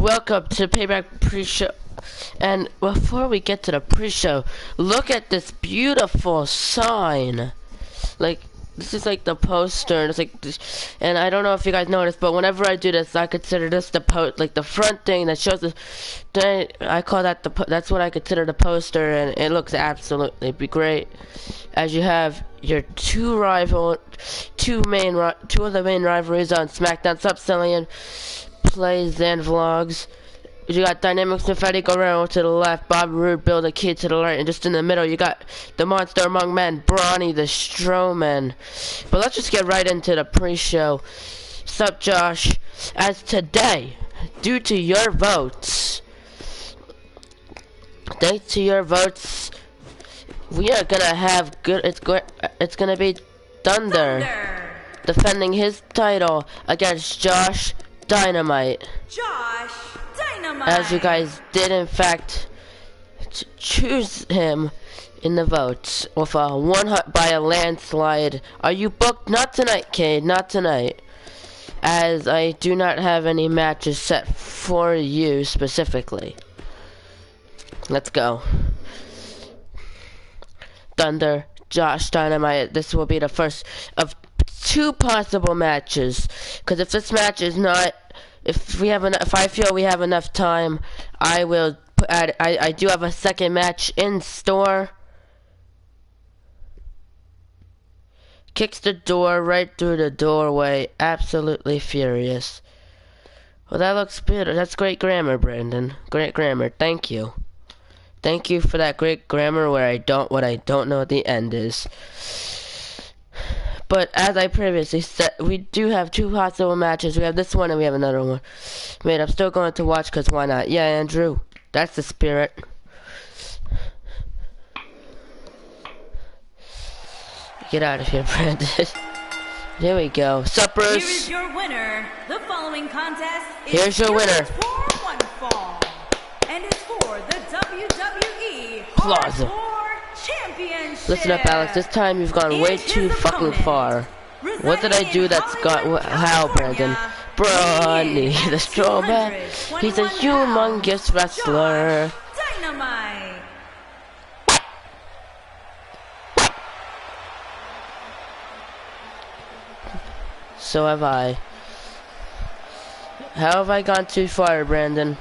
welcome to Payback pre-show. And before we get to the pre-show, look at this beautiful sign. Like, this is like the poster, and it's like this, and I don't know if you guys noticed, but whenever I do this, I consider this the like the front thing that shows the. I call that that's what I consider the poster, and it looks absolutely great. As you have your two of the main rivalries on Smackdown, Sub-Zillion plays and vlogs. You got Dynamic Confetti Guerrero to the left, Bob Roode, Bill the Kid to the right, and just in the middle you got the Monster Among Men, Brawny the Strowman. But let's just get right into the pre-show. Sup, Josh? As today, due to your votes, thanks to your votes, we are gonna have it's gonna be Thunder defending his title against Josh Dynamite. Josh Dynamite. As you guys did in fact choose him in the votes with by a landslide. Are you booked? Not tonight, Cade. Not tonight. As I do not have any matches set for you specifically. Let's go. Thunder, Josh Dynamite. This will be the first of two possible matches. Because if this match is not, if I feel we have enough time, I will add. I do have a second match in store. Kicks the door right through the doorway. Absolutely furious. Well, that looks good. That's great grammar, Brandon. Great grammar. Thank you. Thank you for that great grammar where what I don't know what the end is. But as I previously said, we do have two possible matches. We have this one and we have another one. Man, I'm still going to watch because why not? Yeah, Andrew. That's the spirit. Get out of here, Brandon. There we go. Sup, Bruce? Here is your winner. The following contest is Here's your winner. for one fall. And it's for the WWE Plaza. Hardcore Championship. Listen up, Alex. This time you've gone way too fucking far. What did I do that's got... How, Brandon? Brawny, the Strowman. He's a humongous wrestler. Dynamite. So have I. How have I gone too far, Brandon?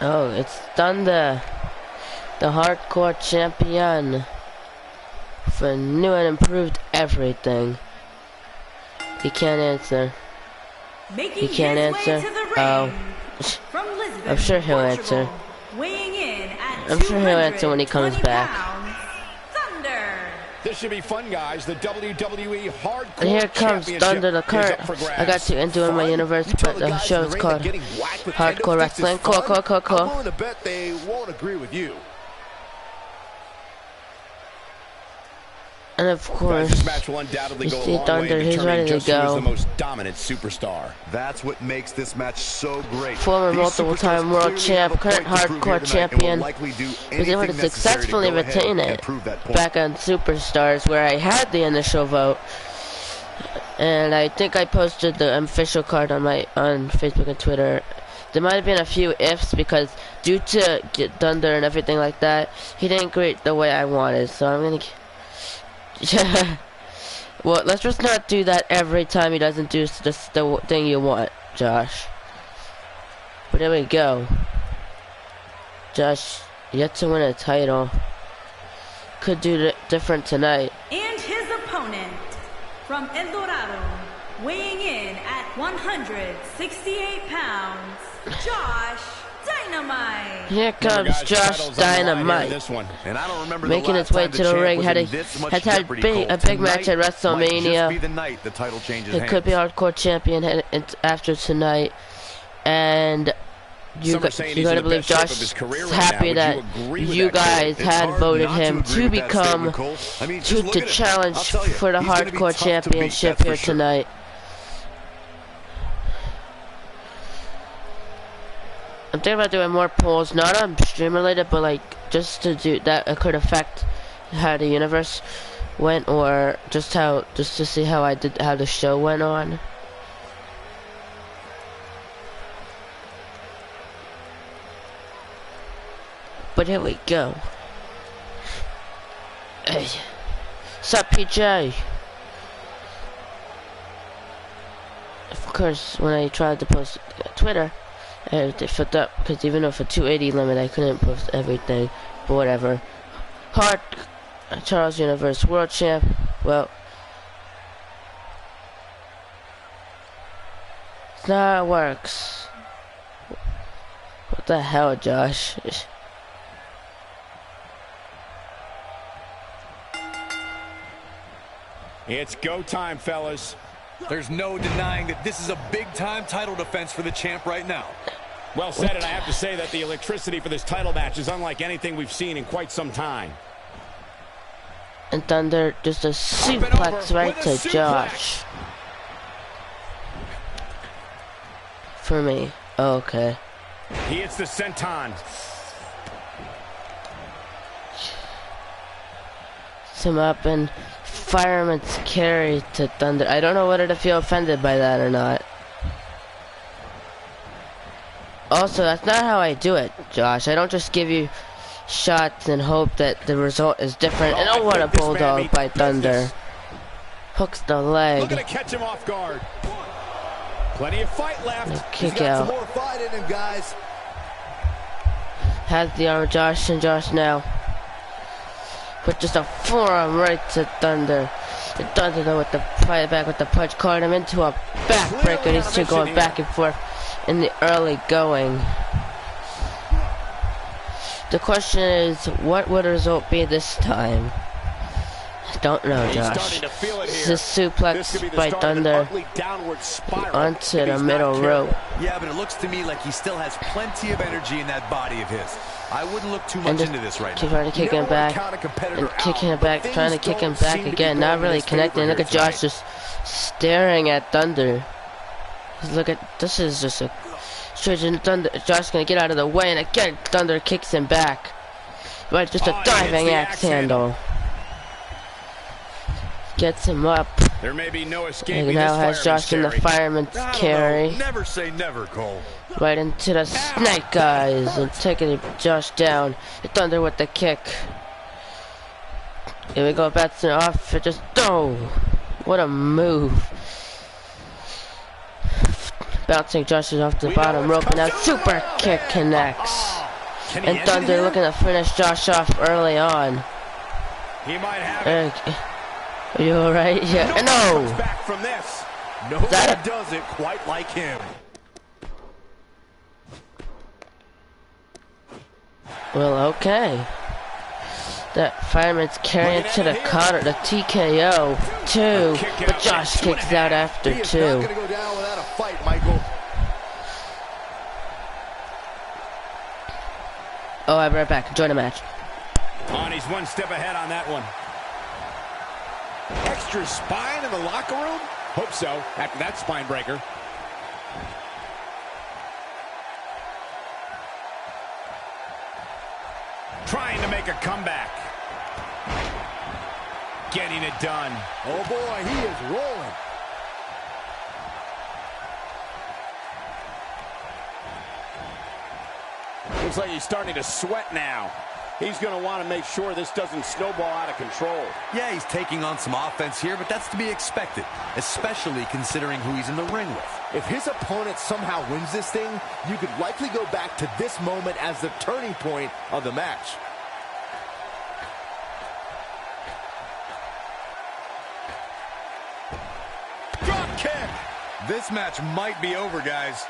Oh, it's Thunder, the hardcore champion, for new and improved everything. He can't answer. He can't answer. Oh, I'm sure he'll answer. I'm sure he'll answer when he comes back. Thunder. This should be fun, guys. The WWE Hardcore And here comes Thunder, the current. I got to enter in my universe, but the show is called Hardcore Wrestling. Cool. I'm willing to bet they won't agree with you. And of course, This match will undoubtedly you go a see long Thunder, way in he's ready determining to just who is go. the most dominant superstar. That's what makes this match so great. Former These multiple-time superstars world clearly champ, have a current point to prove hardcore here tonight and will champion, likely do was able to anything necessary successfully to go ahead retain and it prove that point. back on Superstars, where I had the initial vote. And I think I posted the official card on Facebook and Twitter. There might have been a few ifs because due to Thunder and everything like that, he didn't greet the way I wanted. So I'm gonna. Well, let's just not do that every time he doesn't do the thing you want, Josh. But there we go. Josh, yet to win a title. Could do different tonight. And his opponent from El Dorado, weighing in at 168 pounds, Josh Dynamite. Here comes Josh Dynamite, And I don't remember making his way to the ring. Has had a big match at WrestleMania. He could be hardcore champion after tonight, and you're gonna believe Josh is happy that you guys had voted him to become to challenge for the hardcore championship here tonight. I'm thinking about doing more polls, not on stream related, but like just to do that. It could affect how the universe. went, or just to see how the show went on. But here we go. Hey, sup, PJ? Of course, when I tried to post Twitter, they filled up because even though for 280 limit, I couldn't post everything. But whatever. Hart, Charles Universe World Champ. Well, it's not how it works. What the hell, Josh? It's go time, fellas. There's no denying that this is a big-time title defense for the champ right now. Well said, and I have to say that the electricity for this title match is unlike anything we've seen in quite some time. And Thunder just a suplex right to suplex. Josh. For me. Oh, okay. He hits the senton. Hits him up and fireman's carry to Thunder. I don't know whether to feel offended by that or not. Also, that's not how I do it, Josh. I don't just give you shots and hope that the result is different. And what a bulldog by Thunder. Hooks the leg. Looking to catch him off guard. Plenty of fight left. Kick out. Some more fight in him, guys. Has the arm of Josh, and Josh now. But just a forearm right to Thunder. The Thunder though with the Payback with the punch, caught him into a backbreaker. These two going back and forth in the early going. The question is, what would the result be this time? I don't know, Josh. This is suplex by Thunder onto the middle rope. Yeah, but it looks to me like he still has plenty of energy in that body of his. I wouldn't look too much into this right now. Trying to kick him back and kicking him back, trying to kick him back again. Not really connecting. Look at Josh just staring at Thunder. Look at this is just a straight Thunder. Josh gonna get out of the way, and again Thunder kicks him back. But just a diving axe handle. Gets him up. There may be no escape. And now has Josh in the fireman's carry. Never say never, Cole. Right into the snake guys and taking Josh down. Thunder with the kick. Here we go, bouncing off. It just what a move. Bouncing Josh is off the bottom rope, and now super kick connects. And Thunder looking to finish Josh off early on. He might have it. Are you alright? Yeah. No! Back from this. Nobody does it quite like him. Well, okay. That fireman's carrying to the cutter, the TKO, two, but Josh kicks out after two. Not gonna go down without a fight, Michael. Oh, I'll be right back. Enjoy the match. On, he's one step ahead on that one. Extra spine in the locker room? Hope so, after that spine breaker. Trying to make a comeback. Getting it done. Oh boy, he is rolling. Looks like he's starting to sweat now. He's going to want to make sure this doesn't snowball out of control. Yeah, he's taking on some offense here, but that's to be expected, especially considering who he's in the ring with. If his opponent somehow wins this thing, you could likely go back to this moment as the turning point of the match. Drop kick! This match might be over, guys.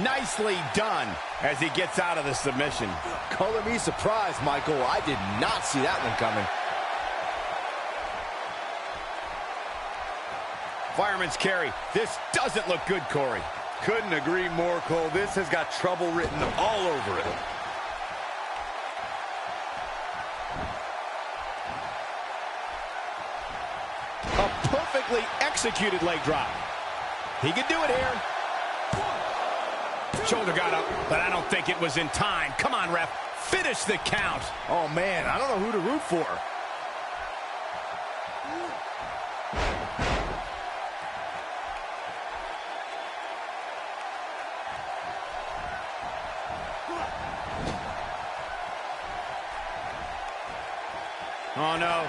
Nicely done as he gets out of the submission. Color me surprised, Michael. I did not see that one coming. Fireman's carry. This doesn't look good, Corey. Couldn't agree more, Cole. This has got trouble written all over it. A perfectly executed leg drop. He could do it here. Shoulder got up, but I don't think it was in time. Come on, ref. Finish the count. Oh, man, I don't know who to root for. Oh, no.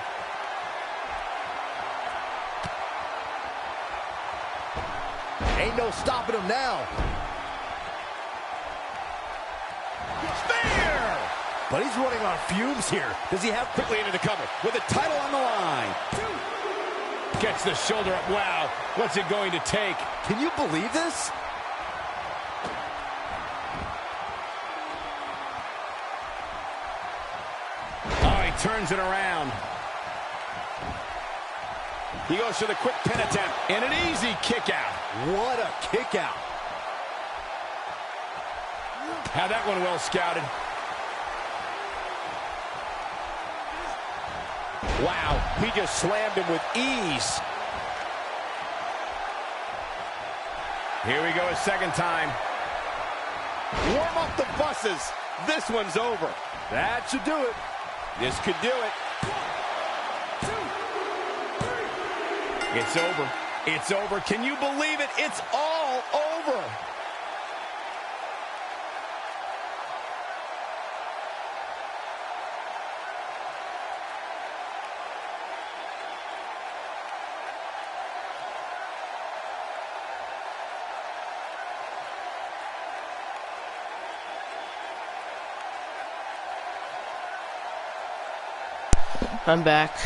Ain't no stopping him now. Spear! But he's running on fumes here. Does he have... Quickly into the cover with the title on the line. Gets the shoulder up. Wow. What's it going to take? Can you believe this? Oh, he turns it around. He goes for the quick pin attempt and an easy kick out. What a kick out. Had that one well scouted. Wow, he just slammed him with ease. Here we go a second time. Warm up the buses. This one's over. That should do it. This could do it. It's over. It's over. Can you believe it? It's all over. I'm back.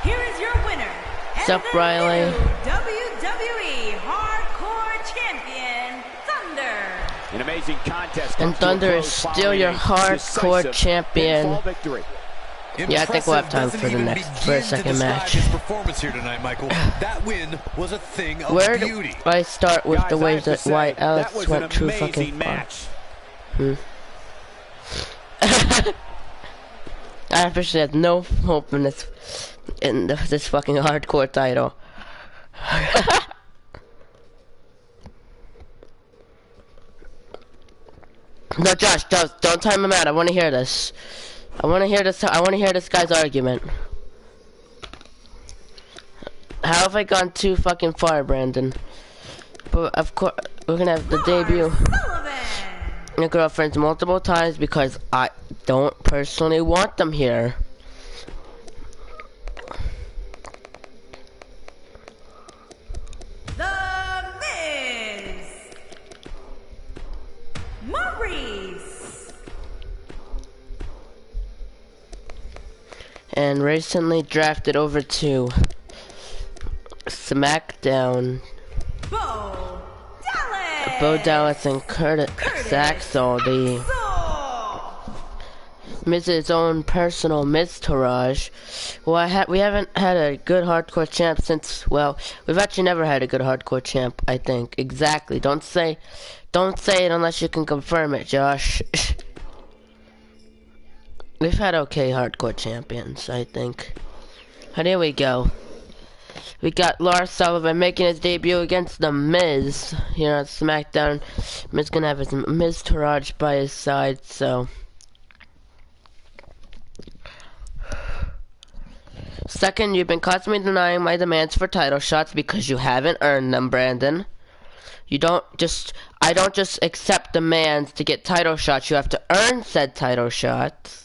Here is your winner. What's up, Riley? WWE Hardcore Champion, Thunder. An amazing contest. And Thunder is still your hardcore champion. Yeah, I think we'll have time for a second match. His performance here tonight, Michael. That win was a thing of Where beauty. do I start with the ways that why that Alex was went an too amazing fucking far? match. I officially have no hope in this fucking hardcore title. No, Josh, don't time him out. I want to hear this. I want to hear this guy's argument. How have I gone too fucking far, Brandon? But of course, we're gonna have the debut. Your girlfriends multiple times because I don't personally want them here. The Miz. Maurice. And recently drafted over to Smackdown. Bo Dallas and Curtis Axel, the Miz's own personal Miz-tourage. Well, we haven't had a good hardcore champ since, well, we've actually never had a good hardcore champ, I think. Exactly. Don't say it unless you can confirm it, Josh. We've had okay hardcore champions, I think. But here we go. We got Lars Sullivan making his debut against The Miz here on SmackDown. Miz gonna have his Miz-tourage by his side, so. Second, you've been constantly denying my demands for title shots because you haven't earned them, Brandon. I don't just accept demands to get title shots. You have to earn said title shots.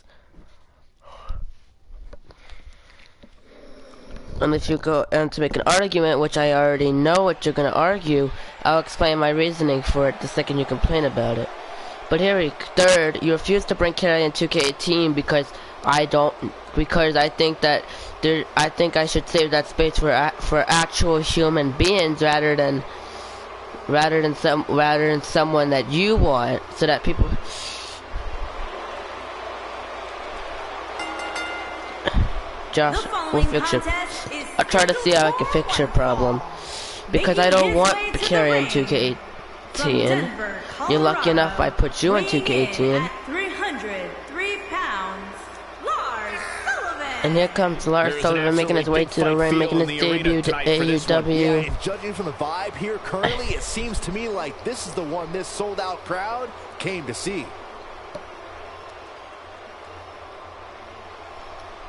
And if you go and to make an argument, which I already know what you're going to argue, I'll explain my reasoning for it the second you complain about it. But here, third, you refuse to bring Carrie in 2K18 because I think that I think I should save that space for actual human beings rather than someone that you want, so that people. Josh, we'll fix it. I'll try to see how I can fix your problem. because I don't want Carrie in 2K18. You're lucky enough I put you in 2K18. 303 pounds, Lars Sullivan. And here comes Lars Sullivan making his way to the ring, making his debut to AEW. And judging from the vibe here currently, it seems to me like this is the one this sold-out crowd came to see.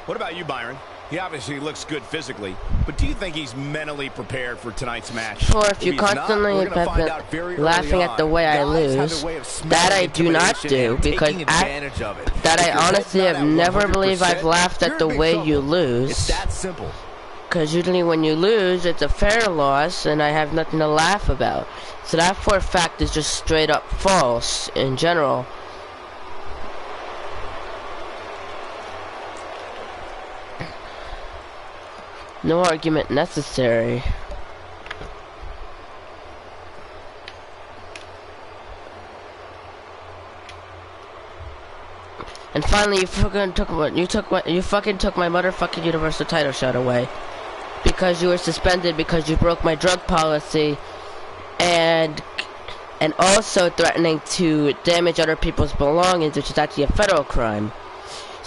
What about you, Byron? He obviously looks good physically, but do you think he's mentally prepared for tonight's match? Or if you constantly have been laughing at the way I lose, that I do not do, because I honestly have never believed I've laughed at the way you lose. It's that simple. Because usually when you lose, it's a fair loss, and I have nothing to laugh about. So that for a fact is just straight up false in general. No argument necessary. And finally, you fucking took my motherfucking Universal title shot away because you were suspended because you broke my drug policy and also threatening to damage other people's belongings, which is actually a federal crime.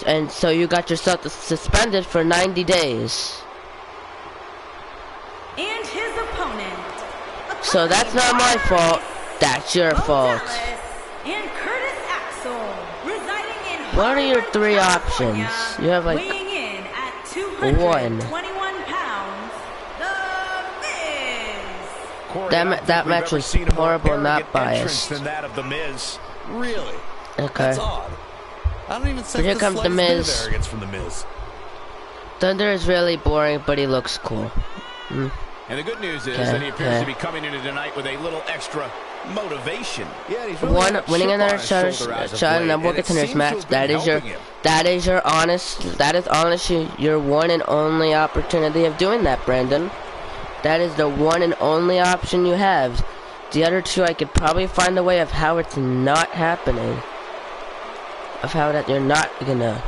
And so you got yourself suspended for 90 days. And his opponent. So that's not my fault. That's your fault. And Curtis Axel, residing in What are your Hollywood, three California, options? You have like weighing in at 221 pounds, The Miz. that match was horrible, not biased. Than that of the Miz. Really? Okay. That's odd. I don't even sense Here the comes the slightest bit Miz. of arrogance from the Miz. Thunder is really boring, but he looks cool. And the good news is that he appears to be coming into tonight with a little extra motivation. Yeah, he's really Winning another shot in a World Contenders match. That is honestly your one and only opportunity of doing that, Brandon. That is the one and only option you have. The other two, I could probably find a way of how it's not happening. Of how that you're not gonna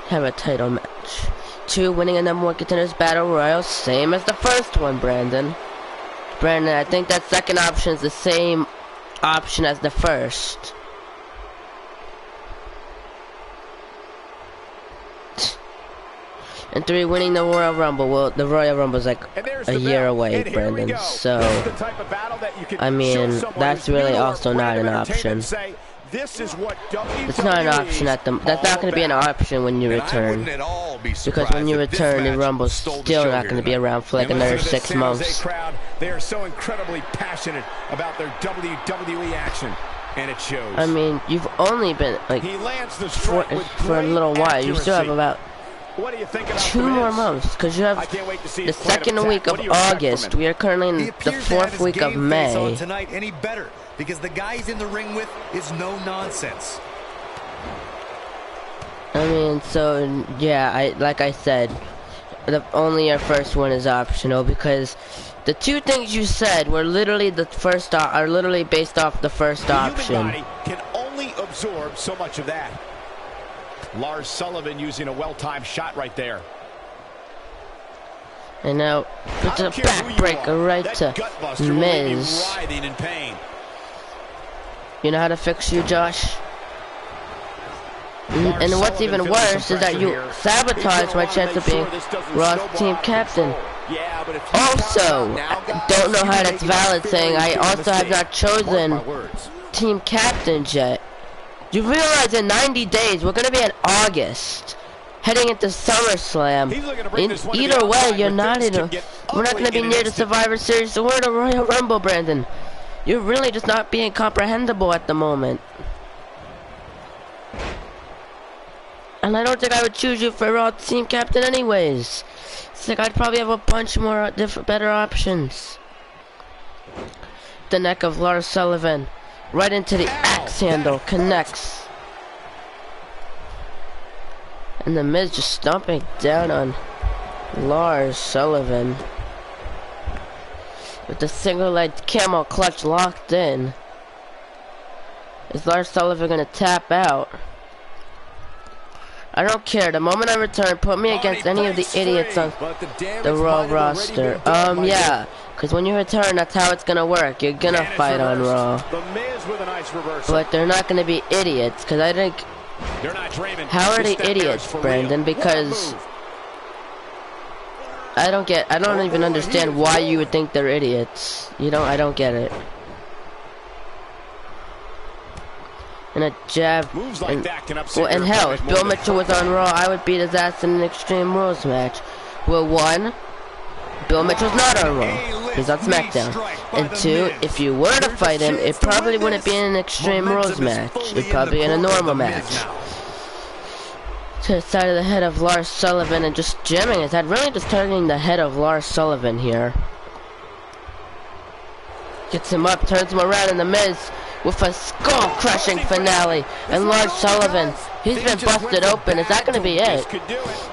have a title match. 2, winning a number 1 Contenders Battle Royal, same as the first one, Brandon. I think that second option is the same option as the first. And 3, winning the Royal Rumble. Well, the Royal Rumble is like a year away, Brandon. So, I mean, that's really also not an option. It's not an option that's not going to be an option when you return. Because when you return, the Rumble's still not going to be around for like another 6 months. They are so incredibly passionate about their WWE action, and it shows. I mean, you've only been like for a little while. You still have about 2 more months because you have the second week of August. We are currently in the 4th week of May. Tonight any better because the guy he's in the ring with is no nonsense. I mean, so yeah, like I said, only your first one is optional because the 2 things you said were literally are literally based off the first option. The human body can only absorb so much of that. Lars Sullivan using a well-timed shot right there. And now it's a backbreaker right to Miz. You know how to fix you, Josh? And what's even worse is that you sabotage my chance of being Raw's team captain. Also, I don't know how that's valid, saying I also have not chosen team captains yet. You realize in 90 days, we're going to be in August, heading into SummerSlam. Either way, we're not going to be near the Survivor Series or the Royal Rumble, Brandon. You're really just not being comprehensible at the moment. And I don't think I would choose you for Raw team captain anyways. It's like I'd probably have a bunch more better options. The neck of Lars Sullivan. Right into the axe handle. Connects. And the Miz just stomping down on Lars Sullivan. With the single-legged camel clutch locked in. Is Lars Sullivan going to tap out? I don't care. The moment I return, put me against any of the idiots on the Raw roster. Yeah. Because when you return, that's how it's gonna work. You're gonna fight on Raw. But they're not gonna be idiots. Because I think... How are they idiots, Brandon? Because... I don't even understand why you would think they're idiots. You know, I don't get it. And a jab. And hell, if Bill Mitchell was on Raw, I would beat his ass in an Extreme Rules match. Well, one, Bill Mitchell's not on Raw. He's on Smackdown. And two, if you were to fight him, it probably wouldn't be in an Extreme Rules match. It'd probably be in a normal match. To the side of the head of Lars Sullivan and just jamming his head. Really just targeting the head of Lars Sullivan here. Gets him up, turns him around in the Miz with a skull-crushing finale. And Lars Sullivan, he's been busted open. Is that going to be it?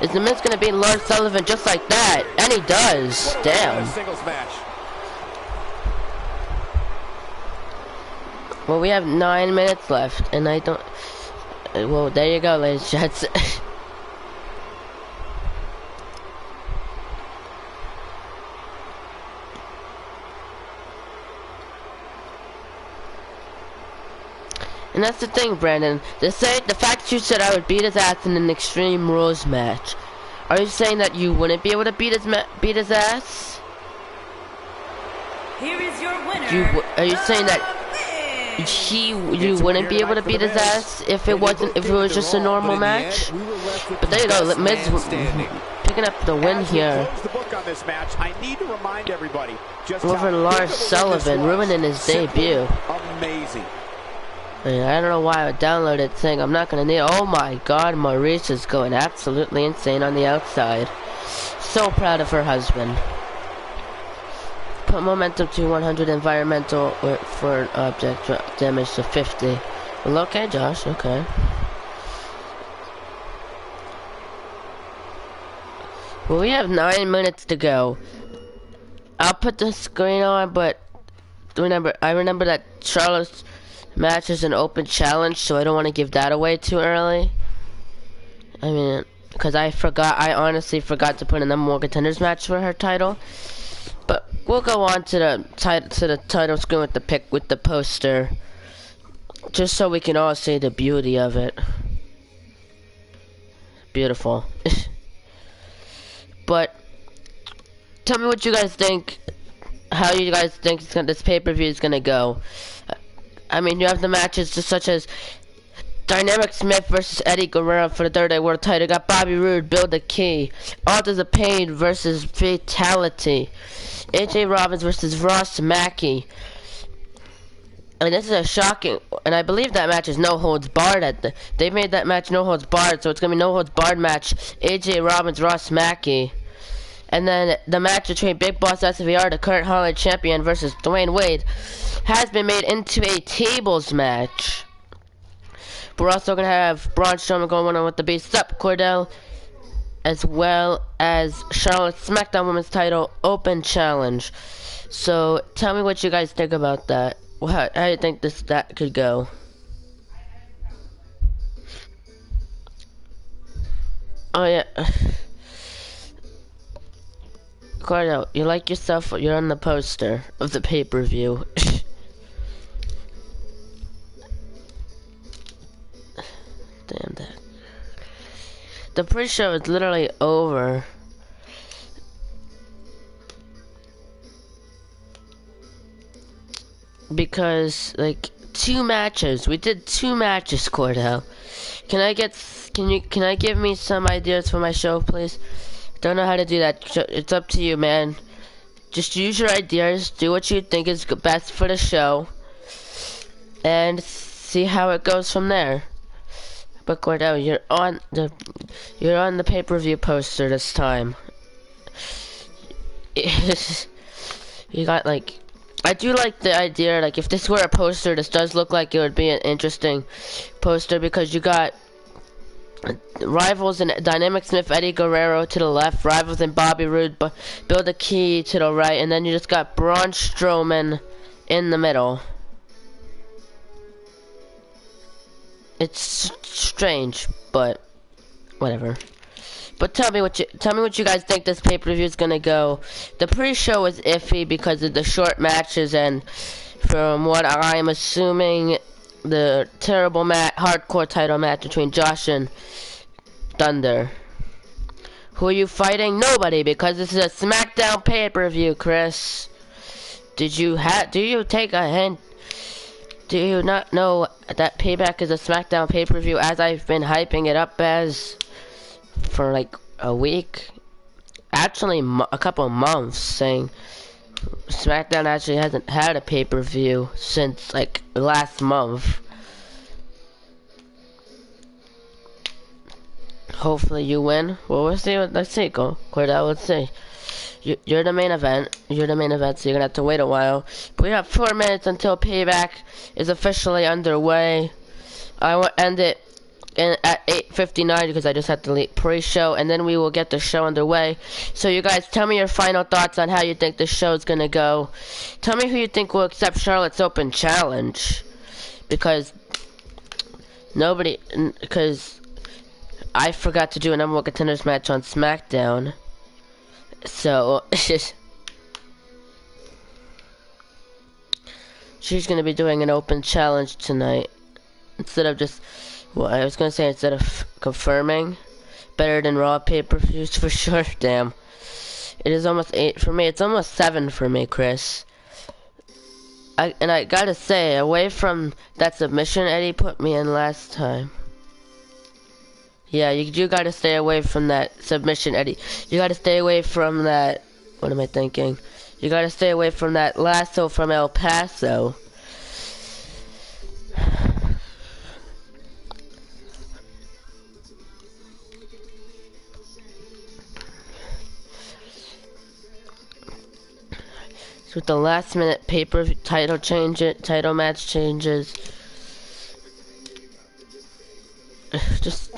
Is the Miz going to beat Lars Sullivan just like that? And he does. Damn. Well, we have 9 minutes left, and I don't... Well, there you go, ladies and gents. And that's the thing, Brandon. The fact that you said I would beat his ass in an Extreme Rules match. Are you saying that you wouldn't be able to beat his ass? Here is your winner. Are you saying that you wouldn't be able to beat his ass if it was just a normal match? But there you go, Miz picking up the win here. Over Lars Sullivan, ruining his debut. Amazing. I don't know why I downloaded it saying I'm not gonna need. Oh my God, Maurice is going absolutely insane on the outside. So proud of her husband. Put momentum to 100, environmental for an object, drop damage to 50. Well, okay, Josh, okay. Well, we have 9 minutes to go. I'll put the screen on, but I remember that Charlotte's match is an open challenge, so I don't want to give that away too early. I mean, because I honestly forgot to put in the More Contenders match for her title. But we'll go on to the title screen with the poster, just so we can all see the beauty of it. Beautiful. But tell me what you guys think. How you guys think this pay-per-view is gonna go? I mean, you have the matches such as Dynamic Smith versus Eddie Guerrero for the Third Day World title. Got Bobby Roode, Bill the Key, Authors of Pain versus Fatality. AJ Robbins versus Ross Mackey. And this is a shocking, and I believe that match is no holds barred they made that match no holds barred, so it's gonna be no holds barred match. AJ Robbins, Ross Mackey. And then the match between Big Boss SVR, the current Hollywood champion, versus Dwayne Wade has been made into a tables match. But we're also gonna have Braun Strowman going on with the Beast Up, Cordell, as well as Charlotte's SmackDown Women's Title Open Challenge. So tell me what you guys think about that. How do you think that could go? Oh yeah. Cordell, you like yourself? You're on the poster of the pay-per-view. Damn that. The pre-show is literally over. Because, like, 2 matches. We did 2 matches, Cordell. Can I give me some ideas for my show, please? Don't know how to do that. It's up to you, man. Just use your ideas. Do what you think is best for the show. And see how it goes from there. But Cordell, you're on the pay-per-view poster this time. You got like, I do like the idea. Like, if this were a poster, this does look like it would be an interesting poster because you got rivals in Dynamic Smith, Eddie Guerrero to the left, rivals in Bobby Roode, Bill the Key to the right, and then you just got Braun Strowman in the middle. It's strange, but whatever. But tell me what you guys think this pay-per-view is gonna go. The pre-show is iffy because of the short matches, and from what I'm assuming, the terrible hardcore title match between Josh and Thunder. Who are you fighting? Nobody, because this is a Smackdown pay-per-view, Chris. Do you take a hint? Do you not know that Payback is a Smackdown pay-per-view, as I've been hyping it up as for like a week? Actually, a couple of months, saying Smackdown actually hasn't had a pay-per-view since like last month. Hopefully you win. Well, we'll see. Let's see. Go, Cordell. Let's see. You're the main event. You're the main event, so you're gonna have to wait a while. But we have 4 minutes until Payback is officially underway. I will end it at 8:59 because I just have to leave pre-show, and then we will get the show underway. So you guys, tell me your final thoughts on how you think the show's gonna go. Tell me who you think will accept Charlotte's Open challenge, because I forgot to do a number one contenders match on Smackdown. So, she's going to be doing an open challenge tonight. Instead of just, well, I was going to say instead of confirming. Better than Raw pay-per-views for sure. Damn. It is almost 8 for me. It's almost 7 for me, Chris. And I gotta say, away from that submission Eddie put me in last time. Yeah, you gotta stay away from that submission, Eddie. You gotta stay away from that. What am I thinking? You gotta stay away from that lasso from El Paso. So with the last minute title match changes. Just.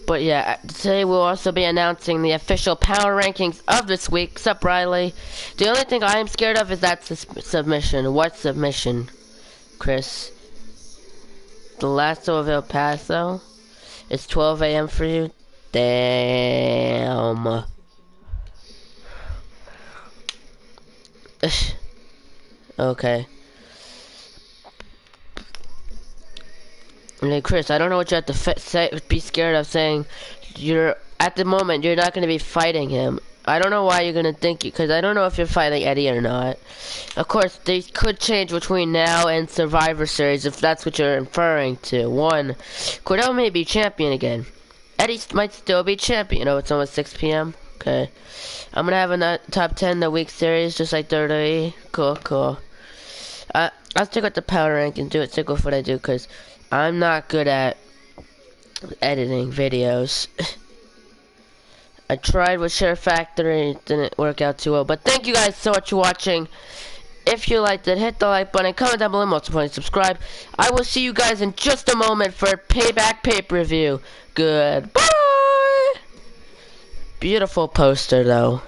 But yeah, today we'll also be announcing the official power rankings of this week. Sup, Riley? The only thing I am scared of is that submission. What submission, Chris? The lasso of El Paso? It's 12 a.m. for you? Damn. Okay. I mean, Chris, I don't know what you have to be scared of, saying at the moment you're not going to be fighting him. I don't know why you're going to think because I don't know if you're fighting Eddie or not. Of course, they could change between now and Survivor Series if that's what you're inferring to. 1, Cordell may be champion again. Eddie might still be champion. Oh, it's almost 6 p.m. Okay. I'm going to have a top 10 the week series just like WWE. Cool. I'll stick with the power rank and stick with what I do because I'm not good at editing videos. I tried with Share Factory, it didn't work out too well. But thank you guys so much for watching. If you liked it, hit the like button, comment down below, most importantly, subscribe. I will see you guys in just a moment for Payback pay-per-view. Goodbye! Beautiful poster, though.